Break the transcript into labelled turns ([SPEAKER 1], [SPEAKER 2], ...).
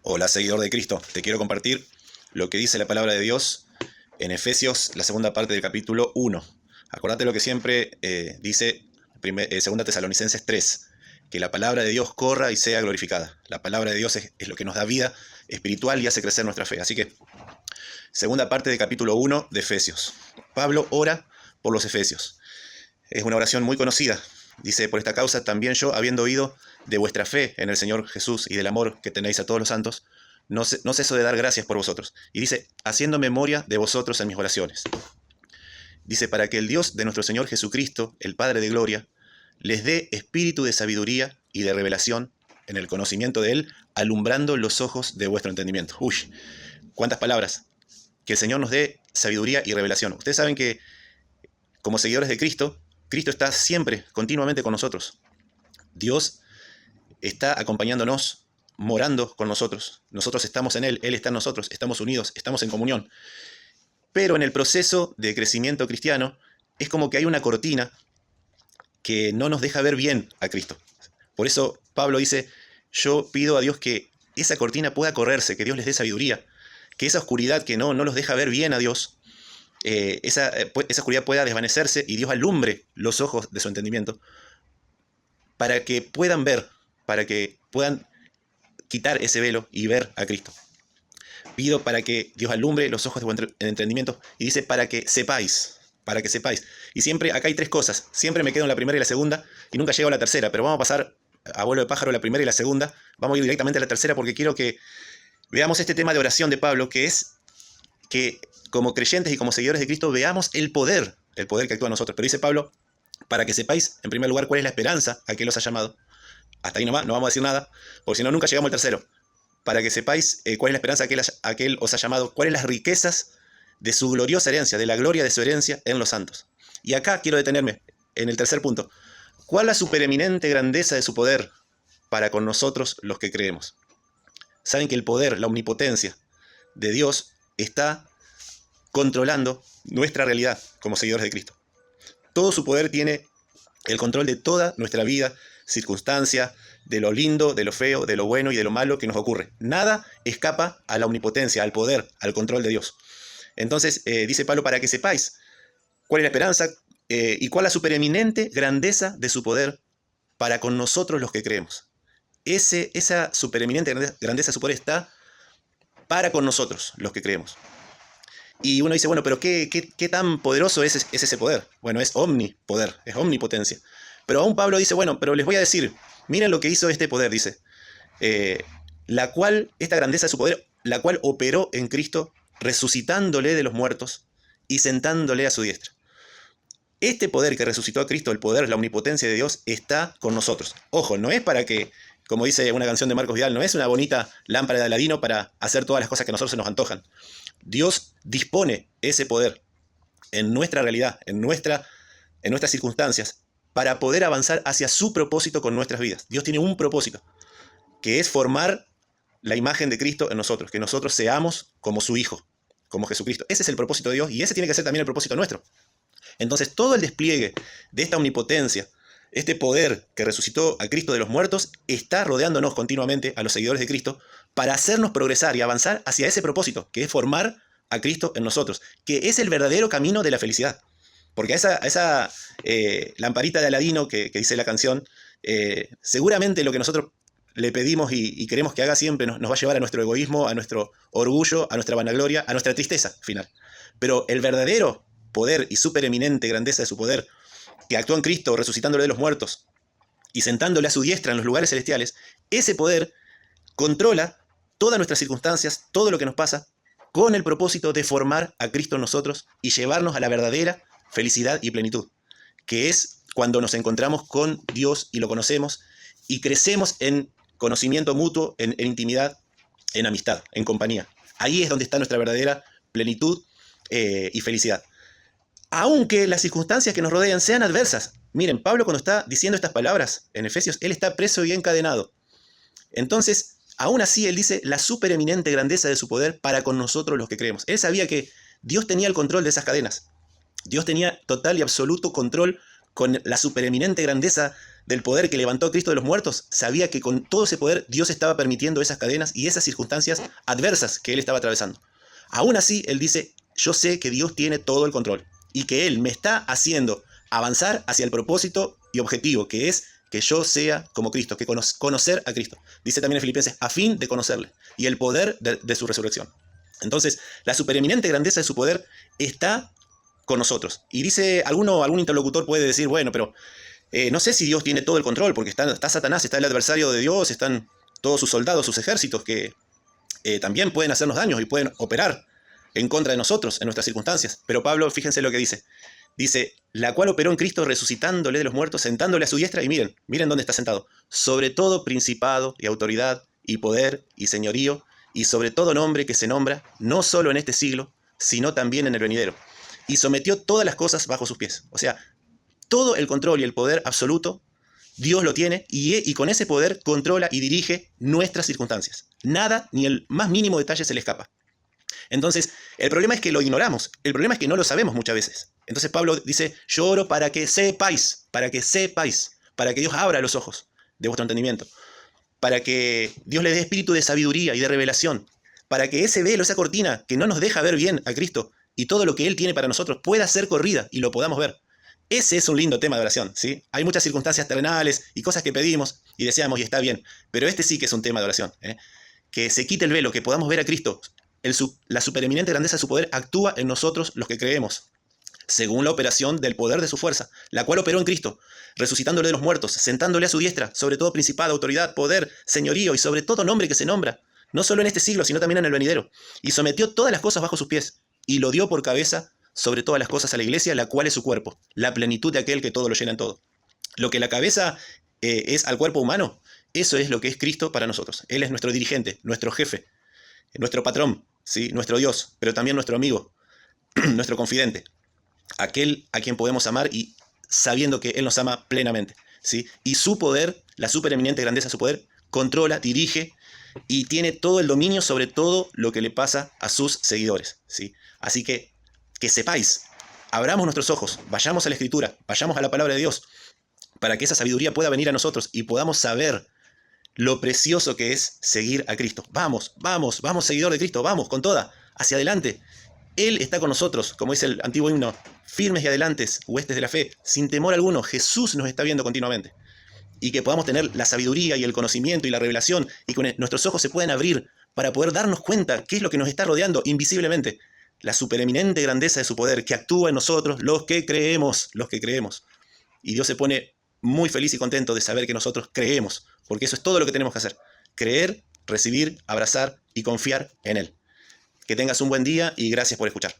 [SPEAKER 1] Hola, seguidor de Cristo. Te quiero compartir lo que dice la palabra de Dios en Efesios, la segunda parte del capítulo 1. Acordate lo que siempre dice 2 Tesalonicenses 3, que la palabra de Dios corra y sea glorificada. La palabra de Dios es lo que nos da vida espiritual y hace crecer nuestra fe. Así que, segunda parte del capítulo 1 de Efesios. Pablo ora por los efesios. Es una oración muy conocida. Dice, por esta causa también yo, habiendo oído de vuestra fe en el Señor Jesús y del amor que tenéis a todos los santos, no ceso de dar gracias por vosotros. Y dice, haciendo memoria de vosotros en mis oraciones. Dice, para que el Dios de nuestro Señor Jesucristo, el Padre de gloria, les dé espíritu de sabiduría y de revelación en el conocimiento de Él, alumbrando los ojos de vuestro entendimiento. Uy, cuántas palabras. Que el Señor nos dé sabiduría y revelación. Ustedes saben que como seguidores de Cristo, Cristo está siempre, continuamente con nosotros. Dios está acompañándonos, morando con nosotros. Nosotros estamos en Él, Él está en nosotros, estamos unidos, estamos en comunión. Pero en el proceso de crecimiento cristiano es como que hay una cortina que no nos deja ver bien a Cristo. Por eso Pablo dice, yo pido a Dios que esa cortina pueda correrse, que Dios les dé sabiduría, que esa oscuridad que no los deja ver bien a Dios, esa oscuridad pueda desvanecerse y Dios alumbre los ojos de su entendimiento para que puedan ver, para que puedan quitar ese velo y ver a Cristo. Pido para que Dios alumbre los ojos de vuestro entendimiento y dice para que sepáis. Y siempre, acá hay tres cosas, siempre me quedo en la primera y la segunda y nunca llego a la tercera, pero vamos a pasar a vuelo de pájaro la primera y la segunda, vamos a ir directamente a la tercera porque quiero que veamos este tema de oración de Pablo, que es que como creyentes y como seguidores de Cristo veamos el poder que actúa en nosotros. Pero dice Pablo, para que sepáis, en primer lugar, cuál es la esperanza a que Él os ha llamado. Hasta ahí nomás, no vamos a decir nada, porque si no, nunca llegamos al tercero. Para que sepáis cuál es la esperanza a que Él os ha llamado, cuáles las riquezas de su gloriosa herencia, de la gloria de su herencia en los santos. Y acá quiero detenerme en el tercer punto. ¿Cuál la supereminente grandeza de su poder para con nosotros los que creemos? Saben que el poder, la omnipotencia de Dios está controlando nuestra realidad como seguidores de Cristo. Todo su poder tiene el control de toda nuestra vida, circunstancia, de lo lindo, de lo feo, de lo bueno y de lo malo que nos ocurre. Nada escapa a la omnipotencia, al poder, al control de Dios. Entonces, dice Pablo, para que sepáis cuál es la esperanza y cuál la supereminente grandeza de su poder para con nosotros los que creemos. Esa supereminente grandeza de su poder está para con nosotros los que creemos. Y uno dice, bueno, pero ¿qué tan poderoso es ese poder? Bueno, es omnipoder, es omnipotencia. Pero aún Pablo dice, bueno, pero les voy a decir, miren lo que hizo este poder, dice. Esta grandeza de su poder, la cual operó en Cristo, resucitándole de los muertos y sentándole a su diestra. Este poder que resucitó a Cristo, el poder, la omnipotencia de Dios, está con nosotros. Ojo, no es para que, como dice una canción de Marcos Vidal, no es una bonita lámpara de Aladino para hacer todas las cosas que a nosotros se nos antojan. Dios dispone ese poder en nuestra realidad, en nuestras circunstancias, para poder avanzar hacia su propósito con nuestras vidas. Dios tiene un propósito, que es formar la imagen de Cristo en nosotros, que nosotros seamos como su Hijo, como Jesucristo. Ese es el propósito de Dios y ese tiene que ser también el propósito nuestro. Entonces, todo el despliegue de esta omnipotencia, este poder que resucitó a Cristo de los muertos, está rodeándonos continuamente a los seguidores de Cristo para hacernos progresar y avanzar hacia ese propósito, que es formar a Cristo en nosotros, que es el verdadero camino de la felicidad. Porque a esa lamparita de Aladino que dice la canción, seguramente lo que nosotros le pedimos y queremos que haga siempre nos va a llevar a nuestro egoísmo, a nuestro orgullo, a nuestra vanagloria, a nuestra tristeza final. Pero el verdadero poder y supereminente grandeza de su poder, que actúa en Cristo resucitándole de los muertos y sentándole a su diestra en los lugares celestiales, ese poder controla todas nuestras circunstancias, todo lo que nos pasa, con el propósito de formar a Cristo en nosotros y llevarnos a la verdadera felicidad y plenitud, que es cuando nos encontramos con Dios y lo conocemos y crecemos en conocimiento mutuo, en intimidad, en amistad, en compañía. Ahí es donde está nuestra verdadera plenitud y felicidad. Aunque las circunstancias que nos rodean sean adversas. Miren, Pablo cuando está diciendo estas palabras en Efesios, él está preso y encadenado. Entonces, aún así, él dice la supereminente grandeza de su poder para con nosotros los que creemos. Él sabía que Dios tenía el control de esas cadenas. Dios tenía total y absoluto control con la supereminente grandeza del poder que levantó a Cristo de los muertos, sabía que con todo ese poder Dios estaba permitiendo esas cadenas y esas circunstancias adversas que él estaba atravesando. Aún así, él dice, yo sé que Dios tiene todo el control y que Él me está haciendo avanzar hacia el propósito y objetivo, que es que yo sea como Cristo, que conocer a Cristo. Dice también en Filipenses, a fin de conocerle y el poder de su resurrección. Entonces, la supereminente grandeza de su poder está con nosotros. Y dice, algún interlocutor puede decir, bueno, pero no sé si Dios tiene todo el control, porque está Satanás, está el adversario de Dios, están todos sus soldados, sus ejércitos, que también pueden hacernos daños y pueden operar en contra de nosotros, en nuestras circunstancias. Pero Pablo, fíjense lo que dice. Dice, la cual operó en Cristo resucitándole de los muertos, sentándole a su diestra, y miren dónde está sentado, sobre todo principado y autoridad y poder y señorío, y sobre todo nombre que se nombra, no solo en este siglo, sino también en el venidero. Y sometió todas las cosas bajo sus pies. O sea, todo el control y el poder absoluto, Dios lo tiene, y con ese poder controla y dirige nuestras circunstancias. Nada, ni el más mínimo detalle se le escapa. Entonces, el problema es que lo ignoramos, el problema es que no lo sabemos muchas veces. Entonces Pablo dice, yo oro para que sepáis, para que Dios abra los ojos de vuestro entendimiento, para que Dios le dé espíritu de sabiduría y de revelación, para que ese velo, esa cortina que no nos deja ver bien a Cristo y todo lo que Él tiene para nosotros pueda ser corrida y lo podamos ver. Ese es un lindo tema de oración, ¿sí? Hay muchas circunstancias terrenales y cosas que pedimos y deseamos y está bien, pero este sí que es un tema de oración, ¿eh? Que se quite el velo, que podamos ver a Cristo. La supereminente grandeza de su poder actúa en nosotros los que creemos, según la operación del poder de su fuerza, la cual operó en Cristo, resucitándole de los muertos, sentándole a su diestra, sobre todo principado, autoridad, poder, señorío y sobre todo nombre que se nombra, no solo en este siglo, sino también en el venidero, y sometió todas las cosas bajo sus pies, y lo dio por cabeza sobre todas las cosas a la iglesia, la cual es su cuerpo, la plenitud de aquel que todo lo llena en todo. Lo que la cabeza es al cuerpo humano, eso es lo que es Cristo para nosotros. Él es nuestro dirigente, nuestro jefe, nuestro patrón, ¿sí? Nuestro Dios, pero también nuestro amigo, nuestro confidente, aquel a quien podemos amar y sabiendo que Él nos ama plenamente, ¿sí? Y su poder, la supereminente grandeza de su poder, controla, dirige y tiene todo el dominio sobre todo lo que le pasa a sus seguidores, ¿sí? Así que sepáis, abramos nuestros ojos, vayamos a la Escritura, vayamos a la palabra de Dios, para que esa sabiduría pueda venir a nosotros y podamos saber lo precioso que es seguir a Cristo. Vamos, vamos, vamos, seguidor de Cristo, vamos, con toda, hacia adelante. Él está con nosotros, como dice el antiguo himno, firmes y adelantes, huestes de la fe, sin temor alguno. Jesús nos está viendo continuamente. Y que podamos tener la sabiduría y el conocimiento y la revelación, y que nuestros ojos se puedan abrir para poder darnos cuenta qué es lo que nos está rodeando invisiblemente. La supereminente grandeza de su poder que actúa en nosotros, los que creemos. Y Dios se pone muy feliz y contento de saber que nosotros creemos, porque eso es todo lo que tenemos que hacer. Creer, recibir, abrazar y confiar en Él. Que tengas un buen día y gracias por escuchar.